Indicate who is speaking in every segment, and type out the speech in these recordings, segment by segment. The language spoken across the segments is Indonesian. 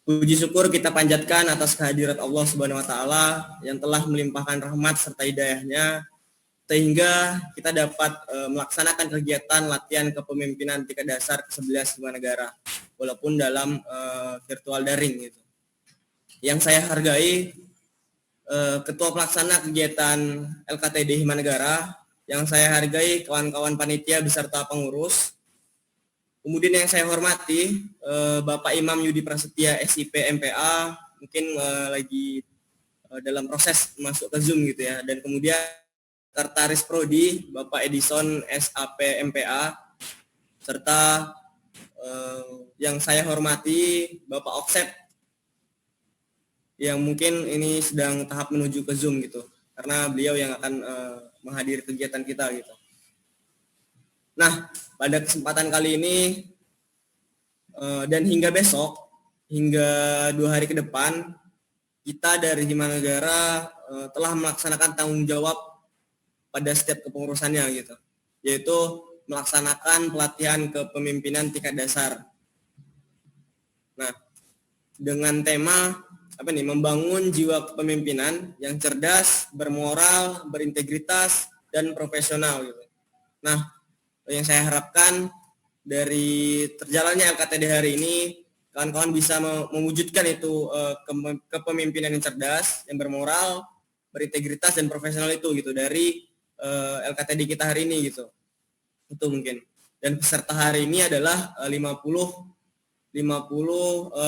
Speaker 1: Puji syukur kita panjatkan atas kehadirat Allah Subhanahu wa taala yang telah melimpahkan rahmat serta hidayahnya sehingga kita dapat melaksanakan kegiatan latihan kepemimpinan tingkat dasar ke-11 Hima Negara walaupun dalam virtual daring gitu. Yang saya hargai Ketua Pelaksana kegiatan LKTD Hima Negara, yang saya hargai kawan-kawan panitia beserta pengurus. Kemudian yang saya hormati Bapak Imam Yudi Prasetya SIP MPA, mungkin lagi dalam proses masuk ke Zoom gitu ya. Dan kemudian Sekretaris Prodi Bapak Edison SAP MPA, serta yang saya hormati Bapak Oksep yang mungkin ini sedang tahap menuju ke Zoom gitu, karena beliau yang akan menghadiri kegiatan kita gitu. Nah, pada kesempatan kali ini dan hingga besok, hingga 2 hari ke depan, kita dari Hima Negara telah melaksanakan tanggung jawab pada setiap kepengurusannya gitu, yaitu melaksanakan pelatihan kepemimpinan tingkat dasar. Nah, dengan tema membangun jiwa kepemimpinan yang cerdas, bermoral, berintegritas, dan profesional gitu. Nah, yang saya harapkan dari terjalannya LKTD hari ini, kawan-kawan bisa mewujudkan itu kepemimpinan yang cerdas, yang bermoral, berintegritas, dan profesional itu gitu dari LKTD kita hari ini gitu. Itu mungkin. Dan peserta hari ini adalah 50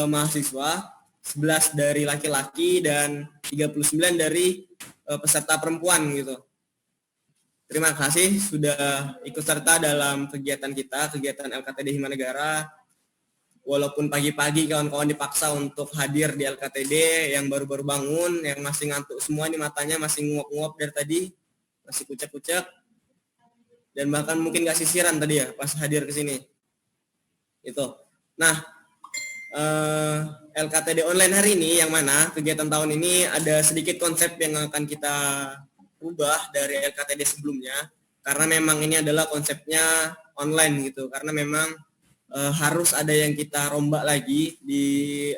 Speaker 1: mahasiswa, 11 dari laki-laki dan 39 dari peserta perempuan gitu. Terima kasih sudah ikut serta dalam kegiatan kita, kegiatan LKTD Hima Negara. Walaupun pagi-pagi kawan-kawan dipaksa untuk hadir di LKTD, yang baru-baru bangun, yang masih ngantuk semua nih, matanya masih nguap-nguap dari tadi, masih kucek-kucek, dan bahkan mungkin gak sisiran tadi ya pas hadir ke sini. Itu. Nah, LKTD online hari ini yang mana kegiatan tahun ini ada sedikit konsep yang akan kita ubah dari LKTD sebelumnya, karena memang ini adalah konsepnya online gitu, karena memang harus ada yang kita rombak lagi di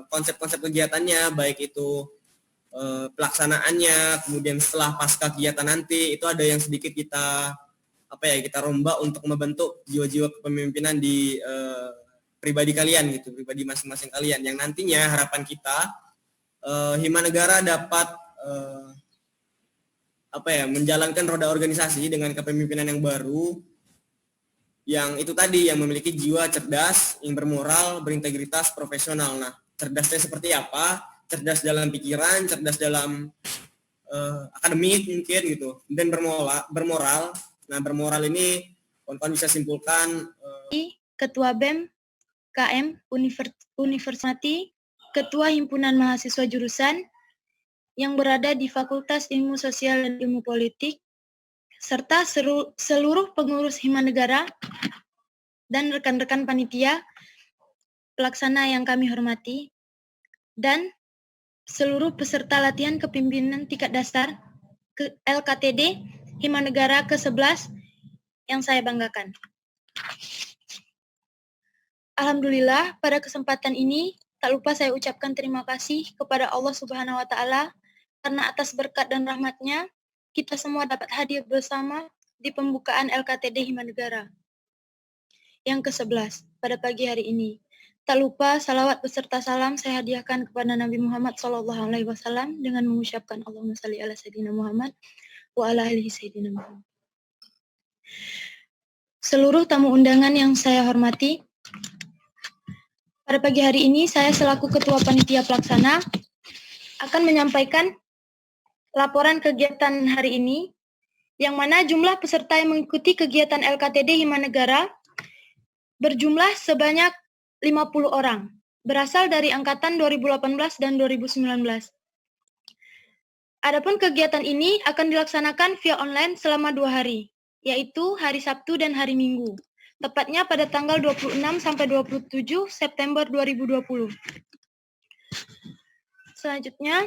Speaker 1: konsep-konsep kegiatannya, baik itu pelaksanaannya, kemudian setelah pasca kegiatan nanti itu ada yang sedikit kita kita rombak untuk membentuk jiwa-jiwa kepemimpinan di pribadi kalian gitu, pribadi masing-masing kalian, yang nantinya harapan kita Hima Negara dapat menjalankan roda organisasi dengan kepemimpinan yang baru, yang itu tadi, yang memiliki jiwa cerdas, yang bermoral, berintegritas, profesional. Nah, cerdasnya seperti apa? Cerdas dalam pikiran, cerdas dalam akademik mungkin gitu, dan bermoral. Nah, bermoral ini kawan-kawan bisa simpulkan
Speaker 2: Ketua BEM KM Universitas, Ketua Himpunan Mahasiswa Jurusan yang berada di Fakultas Ilmu Sosial dan Ilmu Politik, serta seluruh pengurus Hima Negara dan rekan-rekan panitia pelaksana yang kami hormati, dan seluruh peserta latihan kepemimpinan tingkat dasar LKTD Hima Negara ke-11 yang saya banggakan. Alhamdulillah, pada kesempatan ini tak lupa saya ucapkan terima kasih kepada Allah Subhanahu wa taala karena atas berkat dan rahmat-Nya kita semua dapat hadir bersama di pembukaan LKTD Hima Negara yang ke-11 pada pagi hari ini. Tak lupa salawat beserta salam saya hadiahkan kepada Nabi Muhammad SAW dengan mengucapkan Allahumma salli ala Sayyidina Muhammad wa ala alihi Sayyidina Muhammad. Seluruh tamu undangan yang saya hormati, pada pagi hari ini saya selaku Ketua Panitia Pelaksana akan menyampaikan laporan kegiatan hari ini, yang mana jumlah peserta yang mengikuti kegiatan LKTD Hima Negara berjumlah sebanyak 50 orang, berasal dari angkatan 2018 dan 2019. Adapun kegiatan ini akan dilaksanakan via online selama 2 hari, yaitu hari Sabtu dan hari Minggu, tepatnya pada tanggal 26 sampai 27 September 2020. Selanjutnya,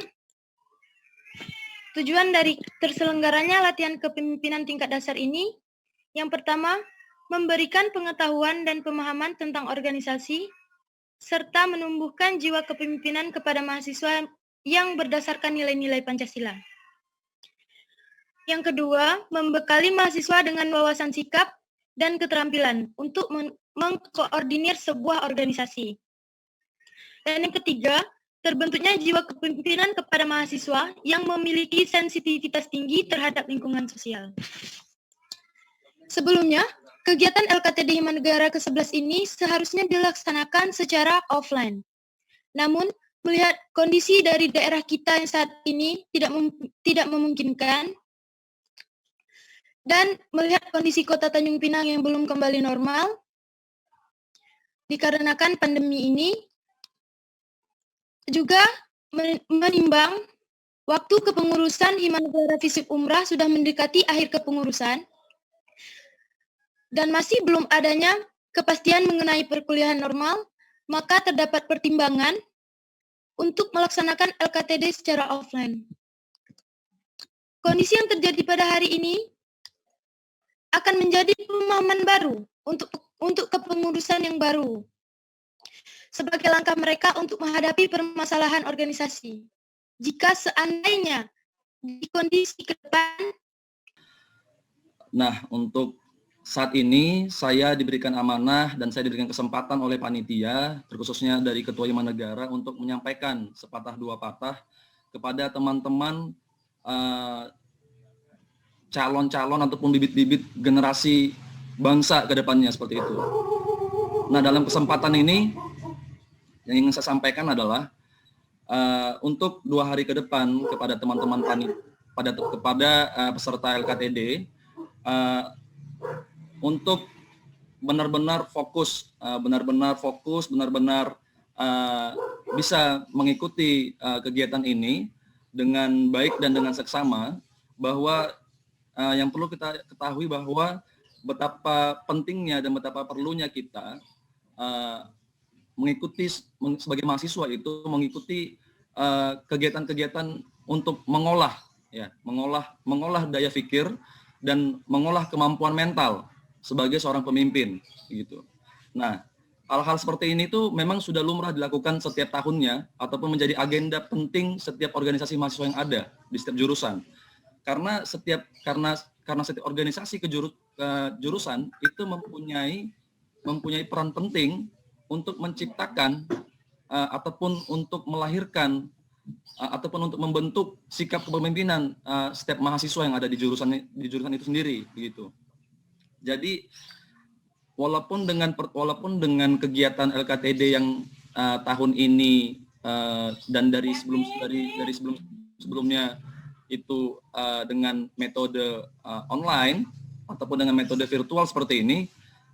Speaker 2: tujuan dari terselenggaranya latihan kepemimpinan tingkat dasar ini, yang pertama, memberikan pengetahuan dan pemahaman tentang organisasi, serta menumbuhkan jiwa kepemimpinan kepada mahasiswa yang berdasarkan nilai-nilai Pancasila. Yang kedua, membekali mahasiswa dengan wawasan sikap dan keterampilan untuk mengkoordinir sebuah organisasi. Dan yang ketiga, terbentuknya jiwa kepemimpinan kepada mahasiswa yang memiliki sensitivitas tinggi terhadap lingkungan sosial. Sebelumnya, kegiatan LKTD Himanegara ke-11 ini seharusnya dilaksanakan secara offline. Namun, melihat kondisi dari daerah kita yang saat ini tidak memungkinkan, dan melihat kondisi Kota Tanjung Pinang yang belum kembali normal, dikarenakan pandemi ini, juga menimbang waktu kepengurusan Himanegara Visip Umrah sudah mendekati akhir kepengurusan, dan masih belum adanya kepastian mengenai perkuliahan normal, maka terdapat pertimbangan untuk melaksanakan LKTD secara offline. Kondisi yang terjadi pada hari ini akan menjadi pemahaman baru untuk kepengurusan yang baru sebagai langkah mereka untuk menghadapi permasalahan organisasi. Jika seandainya di kondisi ke depan.
Speaker 3: Nah, untuk saat ini saya diberikan amanah dan saya diberikan kesempatan oleh panitia, terkhususnya dari Ketua Himanegara untuk menyampaikan sepatah dua patah kepada teman-teman calon-calon ataupun bibit-bibit generasi bangsa ke depannya seperti itu. Nah, dalam kesempatan ini yang ingin saya sampaikan adalah untuk 2 hari ke depan kepada teman-teman kepada peserta LKTD untuk benar-benar fokus, bisa mengikuti kegiatan ini dengan baik dan dengan seksama, bahwa yang perlu kita ketahui bahwa betapa pentingnya dan betapa perlunya kita mengikuti sebagai mahasiswa itu mengikuti kegiatan-kegiatan untuk mengolah daya pikir dan mengolah kemampuan mental sebagai seorang pemimpin gitu. Nah, hal-hal seperti ini tuh memang sudah lumrah dilakukan setiap tahunnya ataupun menjadi agenda penting setiap organisasi mahasiswa yang ada di setiap jurusan. Karena setiap organisasi kejurusan itu mempunyai peran penting untuk menciptakan ataupun untuk melahirkan ataupun untuk membentuk sikap kepemimpinan setiap mahasiswa yang ada di jurusan itu sendiri begitu. Jadi walaupun dengan kegiatan LKTD yang tahun ini dan dari sebelumnya itu dengan metode online ataupun dengan metode virtual seperti ini,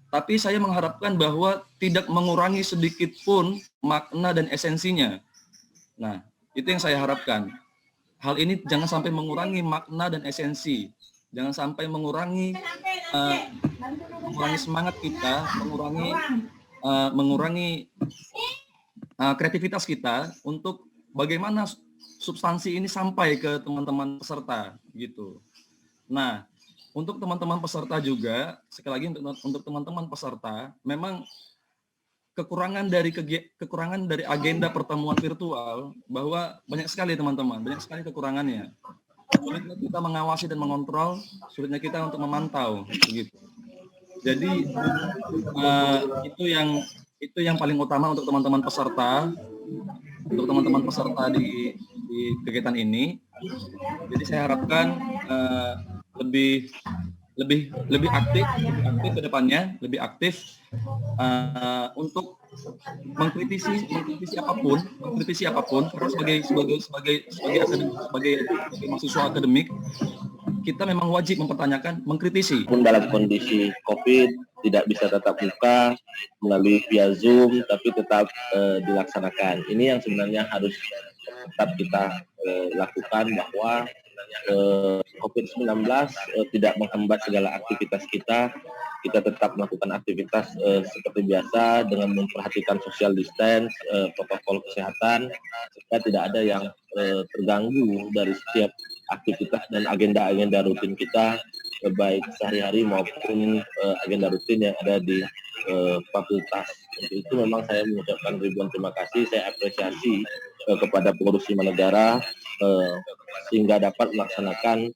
Speaker 3: tapi saya mengharapkan bahwa tidak mengurangi sedikit pun makna dan esensinya. Nah, itu yang saya harapkan. Hal ini jangan sampai mengurangi makna dan esensi. Jangan sampai mengurangi semangat kita, mengurangi kreativitas kita untuk bagaimana substansi ini sampai ke teman-teman peserta gitu. Nah, untuk teman-teman peserta juga, sekali lagi untuk teman-teman peserta, memang kekurangan dari agenda pertemuan virtual bahwa banyak sekali teman-teman, banyak sekali kekurangannya. Sulitnya kita mengawasi dan mengontrol, sulitnya kita untuk memantau begitu. Jadi itu yang paling utama untuk teman-teman peserta, di kegiatan ini. Jadi saya harapkan lebih aktif ke depannya, lebih aktif untuk mengkritisi apapun karena sebagai mahasiswa akademik kita memang wajib mempertanyakan, mengkritisi.
Speaker 4: Pun dalam kondisi COVID tidak bisa tatap muka melalui via Zoom, tapi tetap dilaksanakan. Ini yang sebenarnya harus tetap kita lakukan, bahwa COVID-19 tidak menghambat segala aktivitas kita. Kita tetap melakukan aktivitas seperti biasa dengan memperhatikan social distance, protokol kesehatan, sehingga tidak ada yang terganggu dari setiap aktivitas dan agenda-agenda rutin kita baik sehari-hari maupun agenda rutin yang ada di fakultas. Untuk itu memang saya mengucapkan ribuan terima kasih, saya apresiasi kepada pengurus Hima Negara sehingga dapat melaksanakan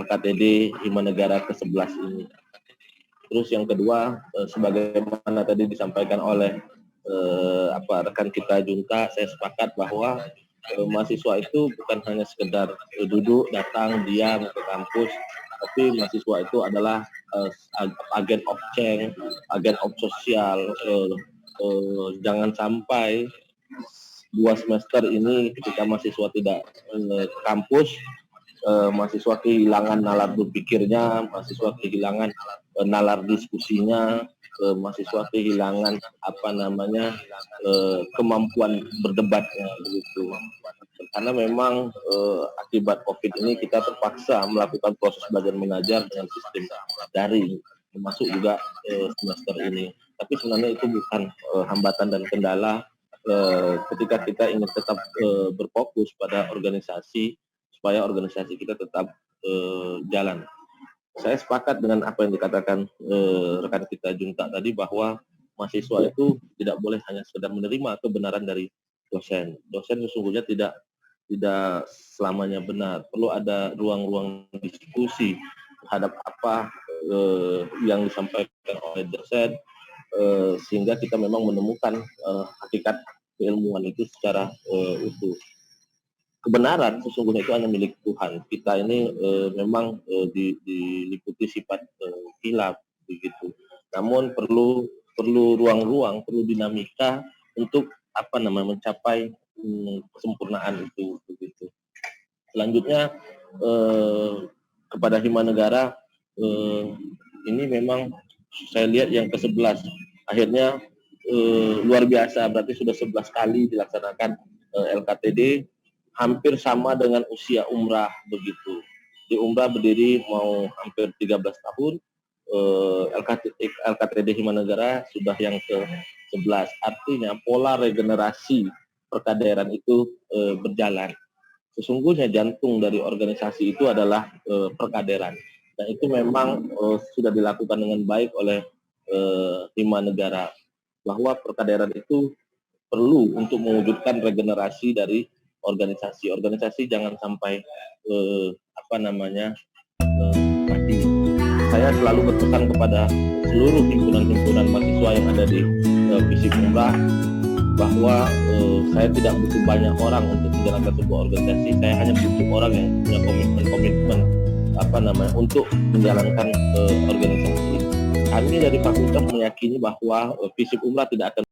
Speaker 4: LKTD Hima Negara ke-11 ini. Terus yang kedua, sebagaimana tadi disampaikan oleh rekan kita Junta, saya sepakat bahwa mahasiswa itu bukan hanya sekedar duduk, datang, diam ke kampus, tapi mahasiswa itu adalah agen of change, agen of sosial. Jangan sampai 2 semester ini ketika mahasiswa tidak ke kampus, mahasiswa kehilangan nalar berpikirnya, mahasiswa kehilangan nalar diskusinya, mahasiswa kehilangan kemampuan berdebatnya begitu. Karena memang akibat COVID ini kita terpaksa melakukan proses belajar mengajar dengan sistem daring, termasuk juga semester ini. Tapi sebenarnya itu bukan hambatan dan kendala ketika kita ingin tetap berfokus pada organisasi, supaya organisasi kita tetap jalan. Saya sepakat dengan apa yang dikatakan rekan kita Junta tadi, bahwa mahasiswa itu tidak boleh hanya sekedar menerima kebenaran dari dosen. Dosen sesungguhnya tidak selamanya benar. Perlu ada ruang-ruang diskusi terhadap apa yang disampaikan oleh dosen, sehingga kita memang menemukan hakikat keilmuan itu secara utuh. Kebenaran sesungguhnya itu hanya milik Tuhan. Kita ini memang diliputi sifat hilaf begitu. Namun perlu ruang-ruang, perlu dinamika untuk mencapai kesempurnaan itu begitu. Selanjutnya kepada Hima Negara, ini memang saya lihat yang ke-11 akhirnya luar biasa, berarti sudah 11 kali dilaksanakan LKTD, hampir sama dengan usia umrah begitu. Di umrah berdiri mau hampir 13 tahun, LKTD Hima Negara sudah yang ke-11. Artinya pola regenerasi perkaderan itu berjalan. Sesungguhnya jantung dari organisasi itu adalah perkaderan. Dan itu memang sudah dilakukan dengan baik oleh Hima Negara. Bahwa perkaderan itu perlu untuk mewujudkan regenerasi dari organisasi. Organisasi jangan sampai mati. Saya selalu berpesan kepada seluruh himpunan-himpunan mahasiswa yang ada di FISIP Umrah bahwa saya tidak butuh banyak orang untuk menjalankan sebuah organisasi. Saya hanya butuh orang yang punya komitmen untuk menjalankan organisasi. Kami dari fakultas meyakini bahwa FISIP Umrah tidak akan